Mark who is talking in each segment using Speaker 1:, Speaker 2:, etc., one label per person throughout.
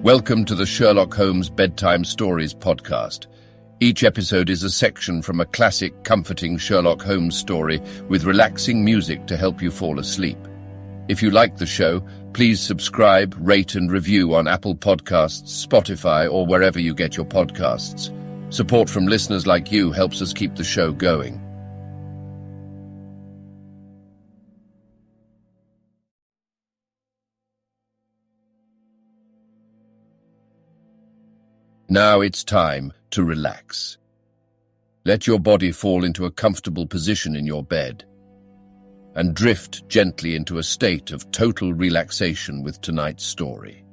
Speaker 1: Welcome to the Sherlock Holmes Bedtime Stories podcast. Each episode is a section from a classic, comforting Sherlock Holmes story with relaxing music to help you fall asleep. If you like the show, please subscribe, rate and review on Apple Podcasts, Spotify, or wherever you get your podcasts. Support from listeners like you helps us keep the show going. Now it's time to relax. Let your body fall into a comfortable position in your bed and drift gently into a state of total relaxation with tonight's story.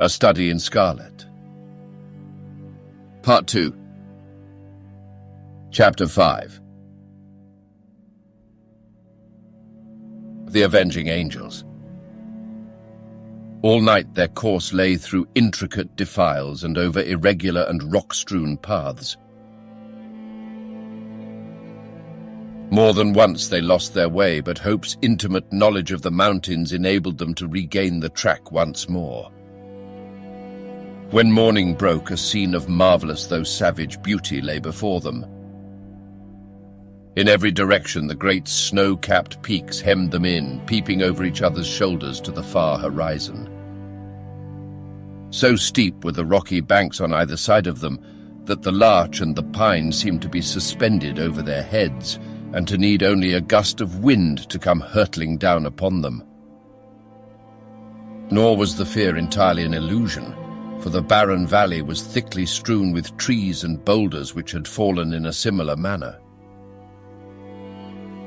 Speaker 1: A Study in Scarlet. Part 2. Chapter 5. The Avenging Angels. All night their course lay through intricate defiles and over irregular and rock-strewn paths. More than once they lost their way, but Hope's intimate knowledge of the mountains enabled them to regain the track once more. When morning broke, a scene of marvelous though savage beauty lay before them. In every direction the great snow-capped peaks hemmed them in, peeping over each other's shoulders to the far horizon. So steep were the rocky banks on either side of them that the larch and the pine seemed to be suspended over their heads and to need only a gust of wind to come hurtling down upon them. Nor was the fear entirely an illusion, for the barren valley was thickly strewn with trees and boulders which had fallen in a similar manner.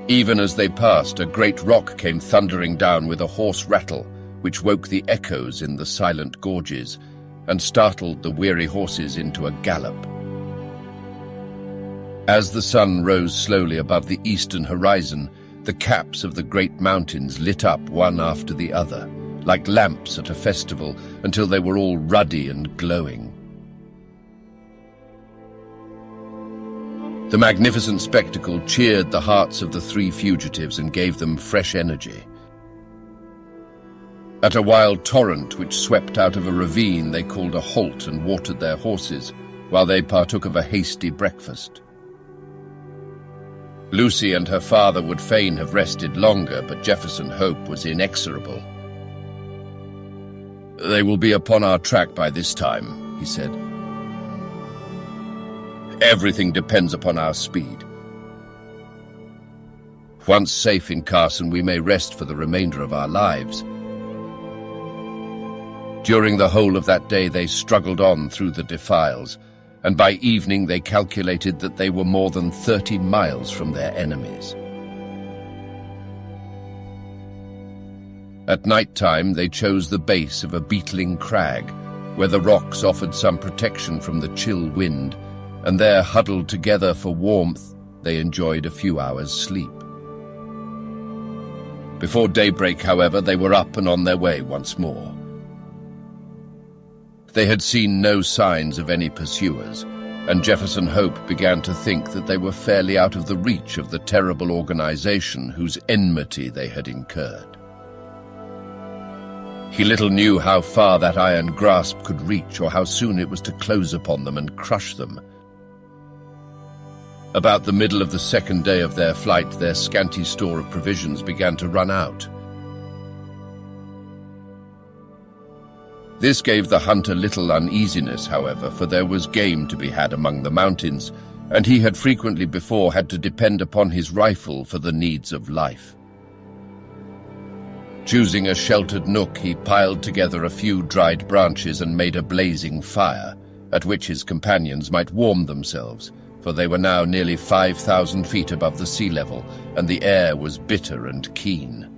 Speaker 1: Even as they passed, a great rock came thundering down with a hoarse rattle, which woke the echoes in the silent gorges and startled the weary horses into a gallop. As the sun rose slowly above the eastern horizon, the caps of the great mountains lit up one after the other, like lamps at a festival, until they were all ruddy and glowing. The magnificent spectacle cheered the hearts of the three fugitives and gave them fresh energy. At a wild torrent which swept out of a ravine, they called a halt and watered their horses, while they partook of a hasty breakfast. Lucy and her father would fain have rested longer, but Jefferson Hope was inexorable. "They will be upon our track by this time," he said. "Everything depends upon our speed. Once safe in Carson, we may rest for the remainder of our lives." During the whole of that day they struggled on through the defiles, and by evening they calculated that they were more than 30 miles from their enemies. At night time they chose the base of a beetling crag, where the rocks offered some protection from the chill wind, and there, huddled together for warmth, they enjoyed a few hours' sleep. Before daybreak, however, they were up and on their way once more. They had seen no signs of any pursuers, and Jefferson Hope began to think that they were fairly out of the reach of the terrible organization whose enmity they had incurred. He little knew how far that iron grasp could reach, or how soon it was to close upon them and crush them. About the middle of the second day of their flight, their scanty store of provisions began to run out. This gave the hunter little uneasiness, however, for there was game to be had among the mountains, and he had frequently before had to depend upon his rifle for the needs of life. Choosing a sheltered nook, he piled together a few dried branches and made a blazing fire, at which his companions might warm themselves, for they were now nearly 5,000 feet above the sea level, and the air was bitter and keen.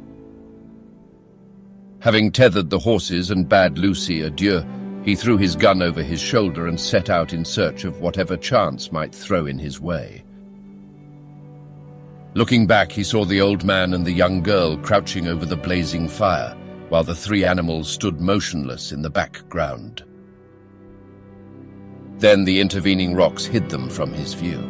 Speaker 1: Having tethered the horses and bade Lucy adieu, he threw his gun over his shoulder and set out in search of whatever chance might throw in his way. Looking back, he saw the old man and the young girl crouching over the blazing fire, while the three animals stood motionless in the background. Then the intervening rocks hid them from his view.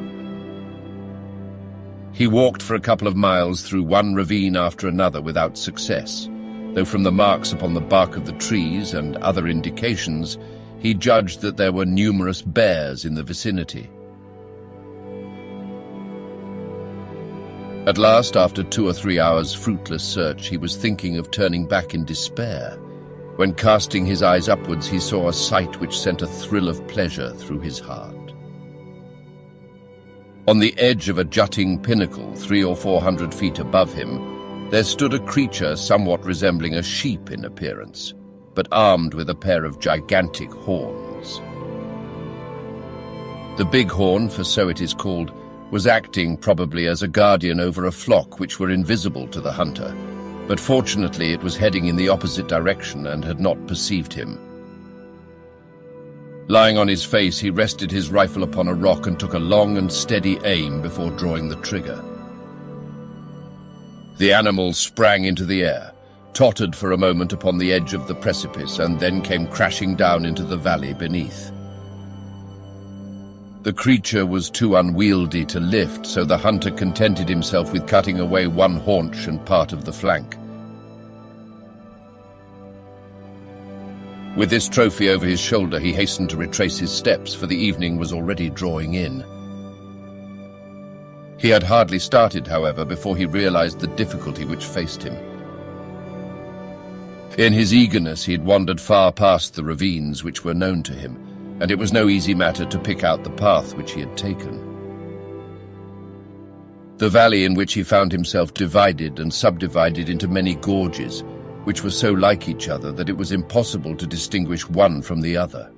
Speaker 1: He walked for a couple of miles through one ravine after another without success, though from the marks upon the bark of the trees and other indications, he judged that there were numerous bears in the vicinity. At last, after 2 or 3 hours' fruitless search, he was thinking of turning back in despair, when casting his eyes upwards he saw a sight which sent a thrill of pleasure through his heart. On the edge of a jutting pinnacle 300 or 400 feet above him, there stood a creature somewhat resembling a sheep in appearance, but armed with a pair of gigantic horns. The bighorn, for so it is called, was acting probably as a guardian over a flock which were invisible to the hunter, but fortunately it was heading in the opposite direction and had not perceived him. Lying on his face, he rested his rifle upon a rock and took a long and steady aim before drawing the trigger. The animal sprang into the air, tottered for a moment upon the edge of the precipice, and then came crashing down into the valley beneath. The creature was too unwieldy to lift, so the hunter contented himself with cutting away one haunch and part of the flank. With this trophy over his shoulder, he hastened to retrace his steps, for the evening was already drawing in. He had hardly started, however, before he realized the difficulty which faced him. In his eagerness, he had wandered far past the ravines which were known to him, and it was no easy matter to pick out the path which he had taken. The valley in which he found himself divided and subdivided into many gorges, which were so like each other that it was impossible to distinguish one from the other.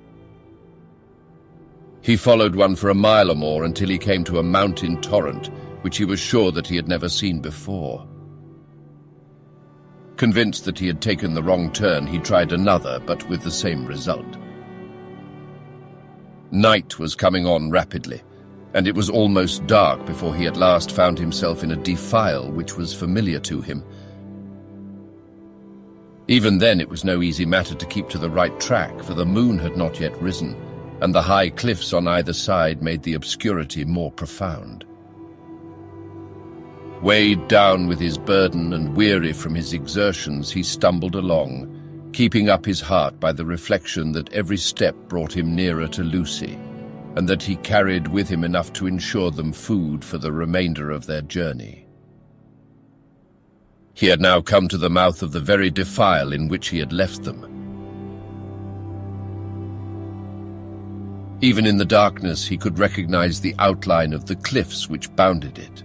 Speaker 1: He followed one for a mile or more until he came to a mountain torrent, which he was sure that he had never seen before. Convinced that he had taken the wrong turn, he tried another, but with the same result. Night was coming on rapidly, and it was almost dark before he at last found himself in a defile which was familiar to him. Even then it was no easy matter to keep to the right track, for the moon had not yet risen, and the high cliffs on either side made the obscurity more profound. Weighed down with his burden and weary from his exertions, he stumbled along, keeping up his heart by the reflection that every step brought him nearer to Lucy, and that he carried with him enough to ensure them food for the remainder of their journey. He had now come to the mouth of the very defile in which he had left them. Even in the darkness, he could recognize the outline of the cliffs which bounded it.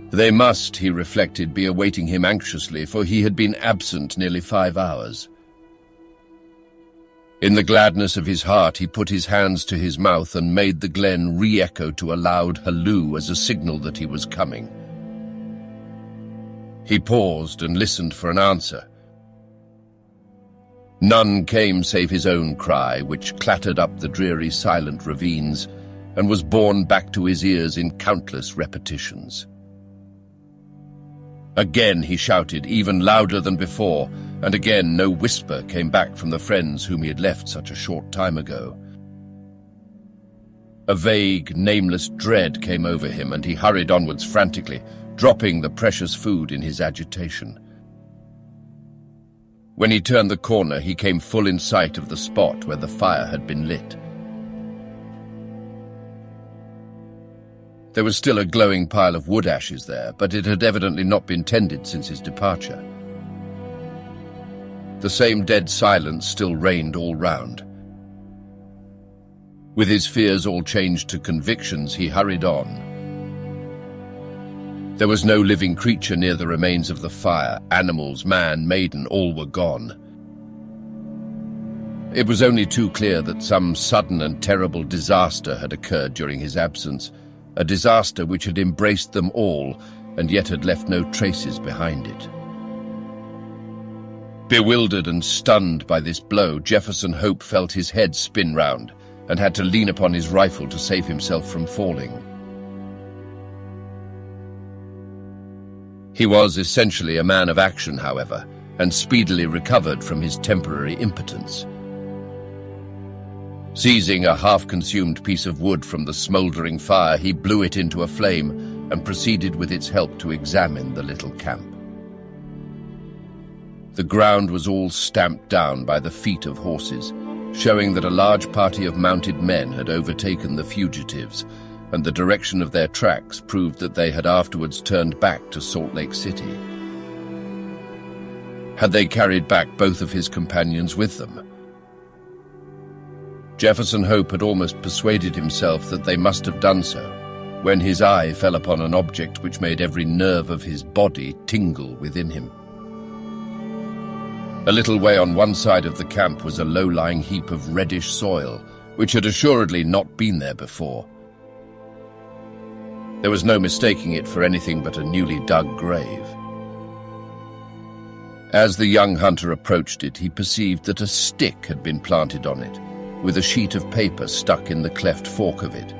Speaker 1: They must, he reflected, be awaiting him anxiously, for he had been absent nearly 5 hours. In the gladness of his heart, he put his hands to his mouth and made the glen re-echo to a loud halloo as a signal that he was coming. He paused and listened for an answer. None came save his own cry, which clattered up the dreary, silent ravines and was borne back to his ears in countless repetitions. Again he shouted, even louder than before, and again no whisper came back from the friends whom he had left such a short time ago. A vague, nameless dread came over him, and he hurried onwards frantically, dropping the precious food in his agitation. When he turned the corner, he came full in sight of the spot where the fire had been lit. There was still a glowing pile of wood ashes there, but it had evidently not been tended since his departure. The same dead silence still reigned all round. With his fears all changed to convictions, he hurried on. There was no living creature near the remains of the fire. Animals, man, maiden, all were gone. It was only too clear that some sudden and terrible disaster had occurred during his absence, a disaster which had embraced them all and yet had left no traces behind it. Bewildered and stunned by this blow, Jefferson Hope felt his head spin round and had to lean upon his rifle to save himself from falling. He was essentially a man of action, however, and speedily recovered from his temporary impotence. Seizing a half-consumed piece of wood from the smouldering fire, he blew it into a flame and proceeded with its help to examine the little camp. The ground was all stamped down by the feet of horses, showing that a large party of mounted men had overtaken the fugitives, and the direction of their tracks proved that they had afterwards turned back to Salt Lake City. Had they carried back both of his companions with them? Jefferson Hope had almost persuaded himself that they must have done so, when his eye fell upon an object which made every nerve of his body tingle within him. A little way on one side of the camp was a low-lying heap of reddish soil, which had assuredly not been there before. There was no mistaking it for anything but a newly dug grave. As the young hunter approached it, he perceived that a stick had been planted on it, with a sheet of paper stuck in the cleft fork of it.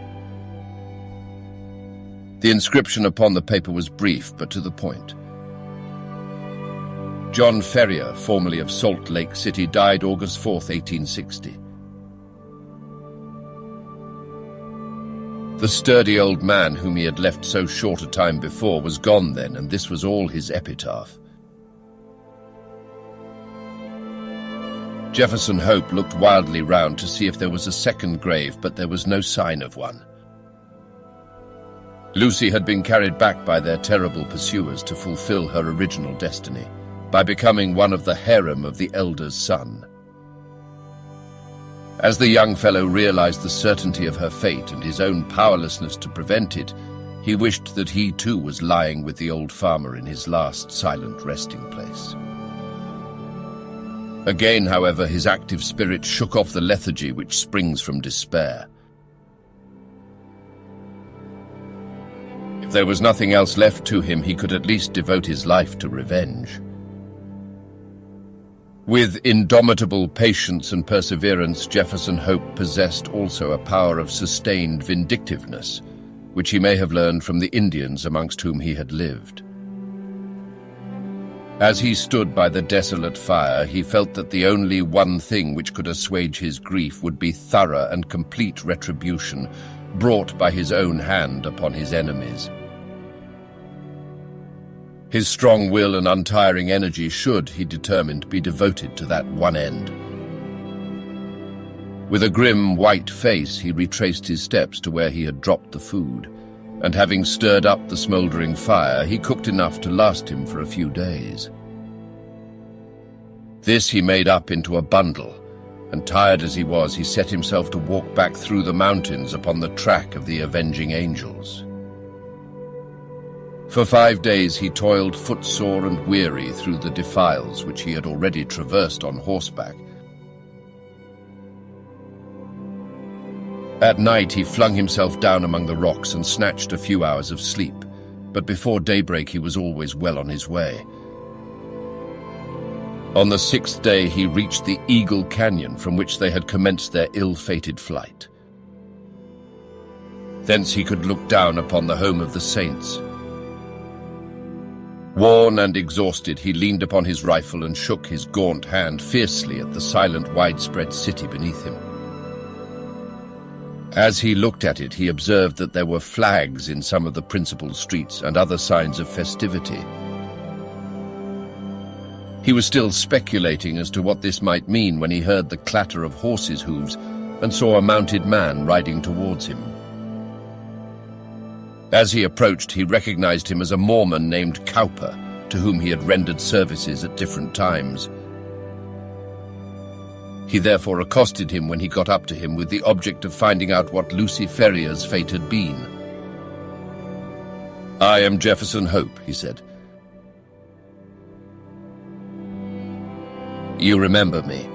Speaker 1: The inscription upon the paper was brief, but to the point. John Ferrier, formerly of Salt Lake City, died August 4th, 1860. The sturdy old man whom he had left so short a time before was gone then, and this was all his epitaph. Jefferson Hope looked wildly round to see if there was a second grave, but there was no sign of one. Lucy had been carried back by their terrible pursuers to fulfill her original destiny, by becoming one of the harem of the elder's son. As the young fellow realized the certainty of her fate and his own powerlessness to prevent it, he wished that he too was lying with the old farmer in his last silent resting place. Again, however, his active spirit shook off the lethargy which springs from despair. If there was nothing else left to him, he could at least devote his life to revenge. With indomitable patience and perseverance, Jefferson Hope possessed also a power of sustained vindictiveness, which he may have learned from the Indians amongst whom he had lived. As he stood by the desolate fire, he felt that the only one thing which could assuage his grief would be thorough and complete retribution brought by his own hand upon his enemies. His strong will and untiring energy should, he determined, be devoted to that one end. With a grim, white face, he retraced his steps to where he had dropped the food, and having stirred up the smouldering fire, he cooked enough to last him for a few days. This he made up into a bundle, and tired as he was, he set himself to walk back through the mountains upon the track of the Avenging Angels. For 5 days he toiled footsore and weary through the defiles which he had already traversed on horseback. At night he flung himself down among the rocks and snatched a few hours of sleep, but before daybreak he was always well on his way. On the 6th day he reached the Eagle Canyon from which they had commenced their ill-fated flight. Thence he could look down upon the home of the saints. Worn and exhausted, he leaned upon his rifle and shook his gaunt hand fiercely at the silent, widespread city beneath him. As he looked at it, he observed that there were flags in some of the principal streets and other signs of festivity. He was still speculating as to what this might mean when he heard the clatter of horses' hooves and saw a mounted man riding towards him. As he approached, he recognized him as a Mormon named Cowper, to whom he had rendered services at different times. He therefore accosted him when he got up to him with the object of finding out what Lucy Ferrier's fate had been. "I am Jefferson Hope," he said. "You remember me?"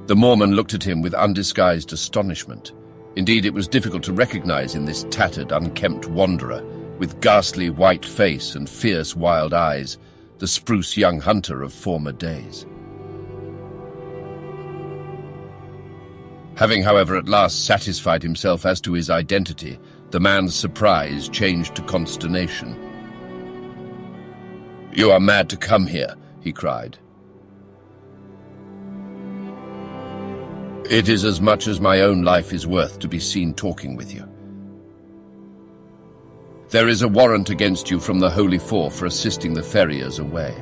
Speaker 1: The Mormon looked at him with undisguised astonishment. Indeed, it was difficult to recognize in this tattered, unkempt wanderer, with ghastly white face and fierce wild eyes, the spruce young hunter of former days. Having, however, at last satisfied himself as to his identity, the man's surprise changed to consternation. "You are mad to come here," he cried. "It is as much as my own life is worth to be seen talking with you. There is a warrant against you from the Holy Four for assisting the Ferriers away.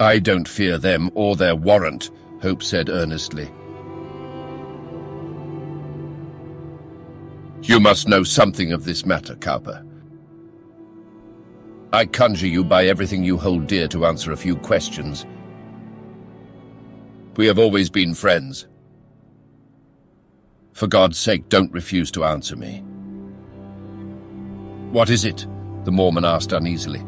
Speaker 1: I don't fear them or their warrant, Hope said earnestly. You must know something of this matter, Cowper. I conjure you by everything you hold dear to answer a few questions. We have always been friends. For God's sake, don't refuse to answer me. What is it? The Mormon asked uneasily.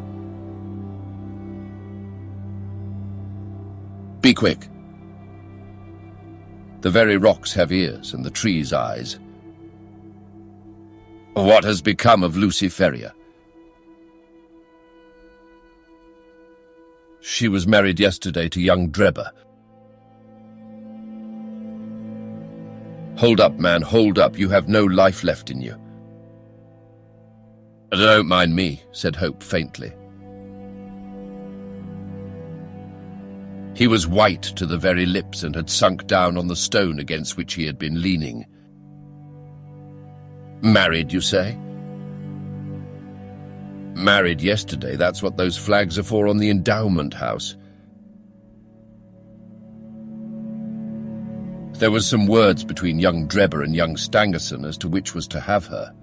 Speaker 1: Be quick. The very rocks have ears and the trees eyes. What has become of Lucy Ferrier? She was married yesterday to young Drebber. Hold up, man, hold up. You have no life left in you. Don't mind me, said Hope faintly. He was white to the very lips and had sunk down on the stone against which he had been leaning. Married, you say? Married yesterday, that's what those flags are for on the endowment house. There was some words between young Drebber and young Stangerson as to which was to have her.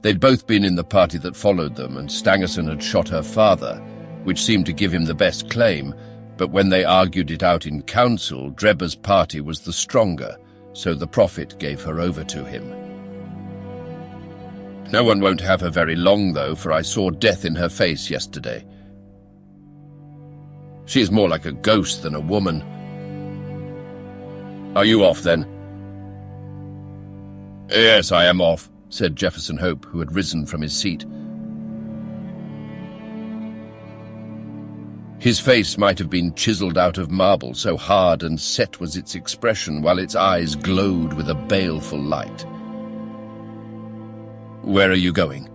Speaker 1: They'd both been in the party that followed them, and Stangerson had shot her father, which seemed to give him the best claim, but when they argued it out in council, Drebber's party was the stronger, so the prophet gave her over to him. No one won't have her very long, though, for I saw death in her face yesterday. She is more like a ghost than a woman. Are you off, then? Yes, I am off, said Jefferson Hope, who had risen from his seat. His face might have been chiseled out of marble, so hard and set was its expression, while its eyes glowed with a baleful light. Where are you going?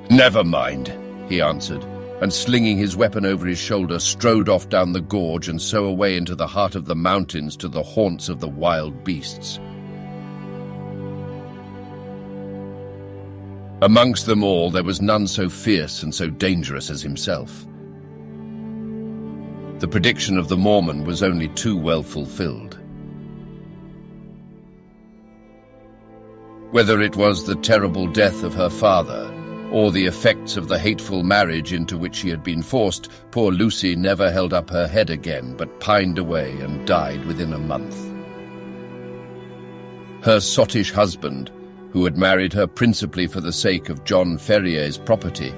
Speaker 1: Never mind, he answered, and slinging his weapon over his shoulder, strode off down the gorge and so away into the heart of the mountains to the haunts of the wild beasts. Amongst them all, there was none so fierce and so dangerous as himself. The prediction of the Mormon was only too well fulfilled. Whether it was the terrible death of her father, or the effects of the hateful marriage into which she had been forced, poor Lucy never held up her head again, but pined away and died within a month. Her sottish husband, who had married her principally for the sake of John Ferrier's property,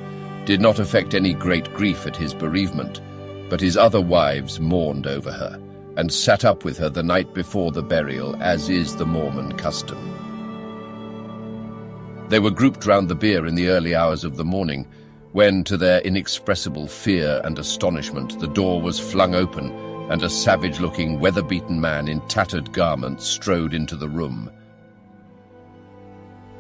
Speaker 1: did not affect any great grief at his bereavement, but his other wives mourned over her, and sat up with her the night before the burial, as is the Mormon custom. They were grouped round the bier in the early hours of the morning, when, to their inexpressible fear and astonishment, the door was flung open, and a savage-looking, weather-beaten man in tattered garments strode into the room.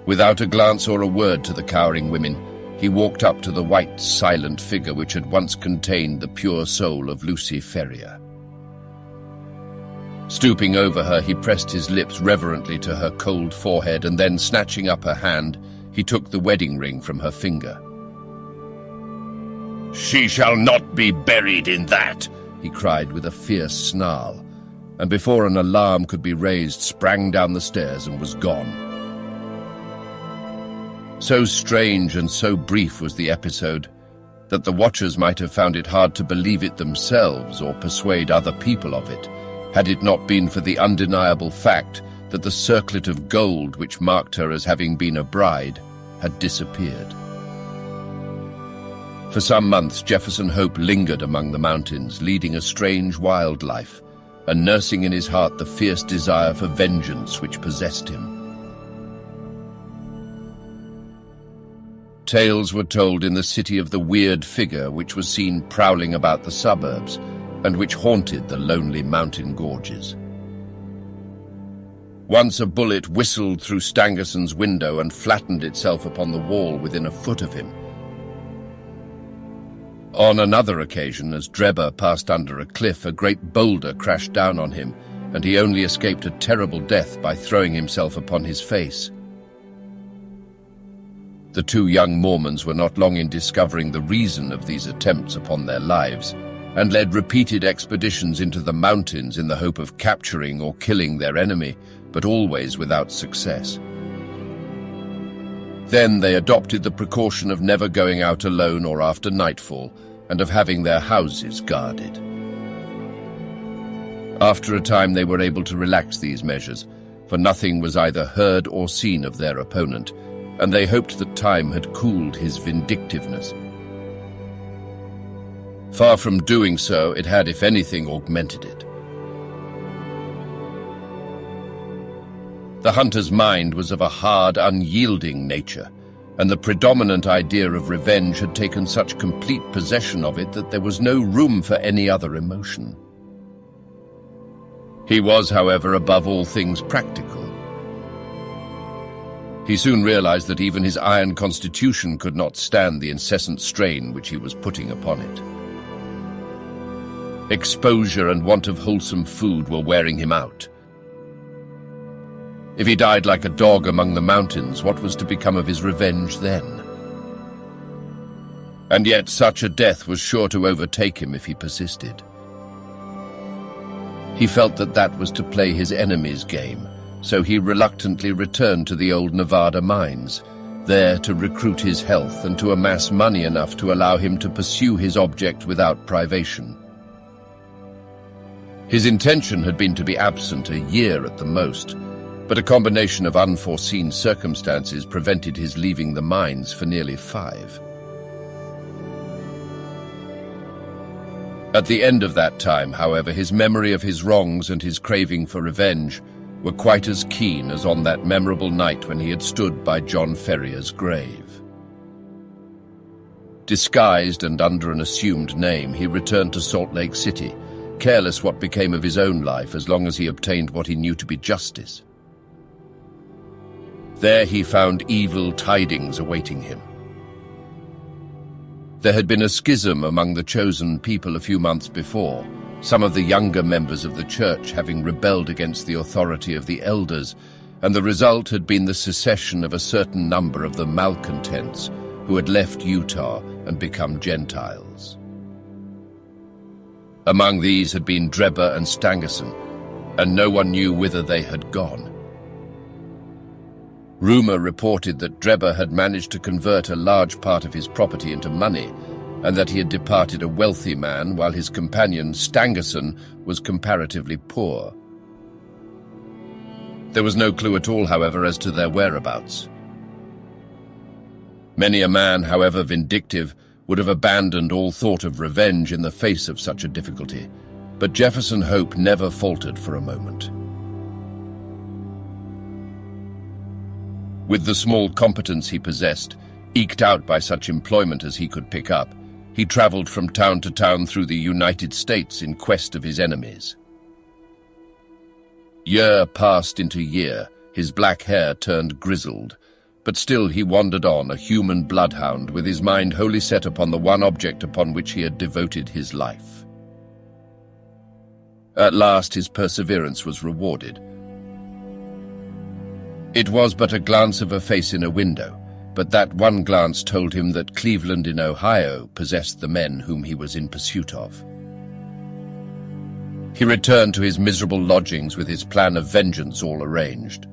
Speaker 1: Without a glance or a word to the cowering women, he walked up to the white, silent figure which had once contained the pure soul of Lucy Ferrier. Stooping over her, he pressed his lips reverently to her cold forehead, and then, snatching up her hand, he took the wedding ring from her finger. "She shall not be buried in that!" he cried with a fierce snarl, and before an alarm could be raised, sprang down the stairs and was gone. So strange and so brief was the episode that the watchers might have found it hard to believe it themselves or persuade other people of it, had it not been for the undeniable fact that the circlet of gold which marked her as having been a bride had disappeared. For some months Jefferson Hope lingered among the mountains, leading a strange wild life, and nursing in his heart the fierce desire for vengeance which possessed him. Tales were told in the city of the weird figure which was seen prowling about the suburbs, and which haunted the lonely mountain gorges. Once a bullet whistled through Stangerson's window and flattened itself upon the wall within a foot of him. On another occasion, as Drebber passed under a cliff, a great boulder crashed down on him, and he only escaped a terrible death by throwing himself upon his face. The two young Mormons were not long in discovering the reason of these attempts upon their lives, and led repeated expeditions into the mountains in the hope of capturing or killing their enemy, but always without success. Then they adopted the precaution of never going out alone or after nightfall, and of having their houses guarded. After a time they were able to relax these measures, for nothing was either heard or seen of their opponent, and they hoped that time had cooled his vindictiveness. Far from doing so, it had, if anything, augmented it. The hunter's mind was of a hard, unyielding nature, and the predominant idea of revenge had taken such complete possession of it that there was no room for any other emotion. He was, however, above all things practical. He soon realized that even his iron constitution could not stand the incessant strain which he was putting upon it. Exposure and want of wholesome food were wearing him out. If he died like a dog among the mountains, what was to become of his revenge then? And yet such a death was sure to overtake him if he persisted. He felt that that was to play his enemy's game, so he reluctantly returned to the old Nevada mines, there to recruit his health and to amass money enough to allow him to pursue his object without privation. His intention had been to be absent a year at the most, but a combination of unforeseen circumstances prevented his leaving the mines for nearly 5. At the end of that time, however, his memory of his wrongs and his craving for revenge were quite as keen as on that memorable night when he had stood by John Ferrier's grave. Disguised and under an assumed name, he returned to Salt Lake City, careless what became of his own life as long as he obtained what he knew to be justice. There he found evil tidings awaiting him. There had been a schism among the chosen people a few months before, some of the younger members of the church having rebelled against the authority of the elders, and the result had been the secession of a certain number of the malcontents who had left Utah and become Gentiles. Among these had been Drebber and Stangerson, and no one knew whither they had gone. Rumor reported that Drebber had managed to convert a large part of his property into money, and that he had departed a wealthy man while his companion Stangerson was comparatively poor. There was no clue at all, however, as to their whereabouts. Many a man, however vindictive, would have abandoned all thought of revenge in the face of such a difficulty, but Jefferson Hope never faltered for a moment. With the small competence he possessed, eked out by such employment as he could pick up, he traveled from town to town through the United States in quest of his enemies. Year passed into year, his black hair turned grizzled, but still he wandered on, a human bloodhound, with his mind wholly set upon the one object upon which he had devoted his life. At last his perseverance was rewarded. It was but a glance of a face in a window, but that one glance told him that Cleveland in Ohio possessed the men whom he was in pursuit of. He returned to his miserable lodgings with his plan of vengeance all arranged.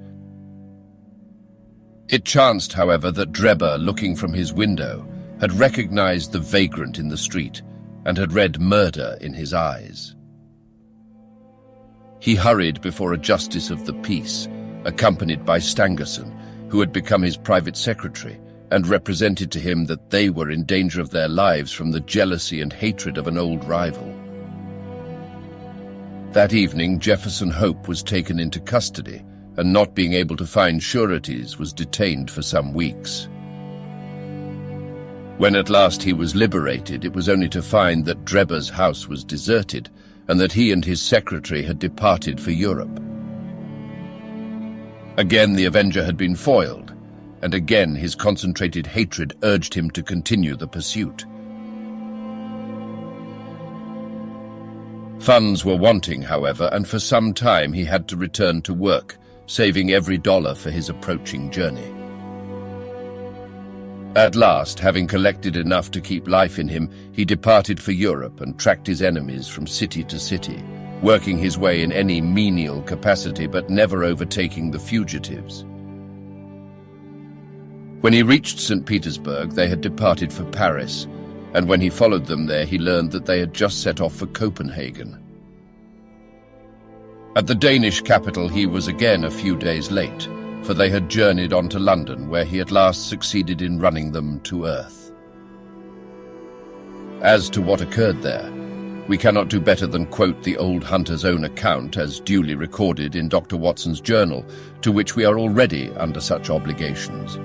Speaker 1: It chanced, however, that Drebber, looking from his window, had recognized the vagrant in the street and had read murder in his eyes. He hurried before a justice of the peace, accompanied by Stangerson, who had become his private secretary, and represented to him that they were in danger of their lives from the jealousy and hatred of an old rival. That evening, Jefferson Hope was taken into custody, and not being able to find sureties, was detained for some weeks. When at last he was liberated, it was only to find that Drebber's house was deserted, and that he and his secretary had departed for Europe. Again the Avenger had been foiled, and again his concentrated hatred urged him to continue the pursuit. Funds were wanting, however, and for some time he had to return to work, saving every dollar for his approaching journey. At last, having collected enough to keep life in him, he departed for Europe and tracked his enemies from city to city, working his way in any menial capacity but never overtaking the fugitives. When he reached St. Petersburg, they had departed for Paris, and when he followed them there, he learned that they had just set off for Copenhagen. At the Danish capital, he was again a few days late, for they had journeyed on to London, where he at last succeeded in running them to earth. As to what occurred there, we cannot do better than quote the old hunter's own account as duly recorded in Dr. Watson's journal, to which we are already under such obligations.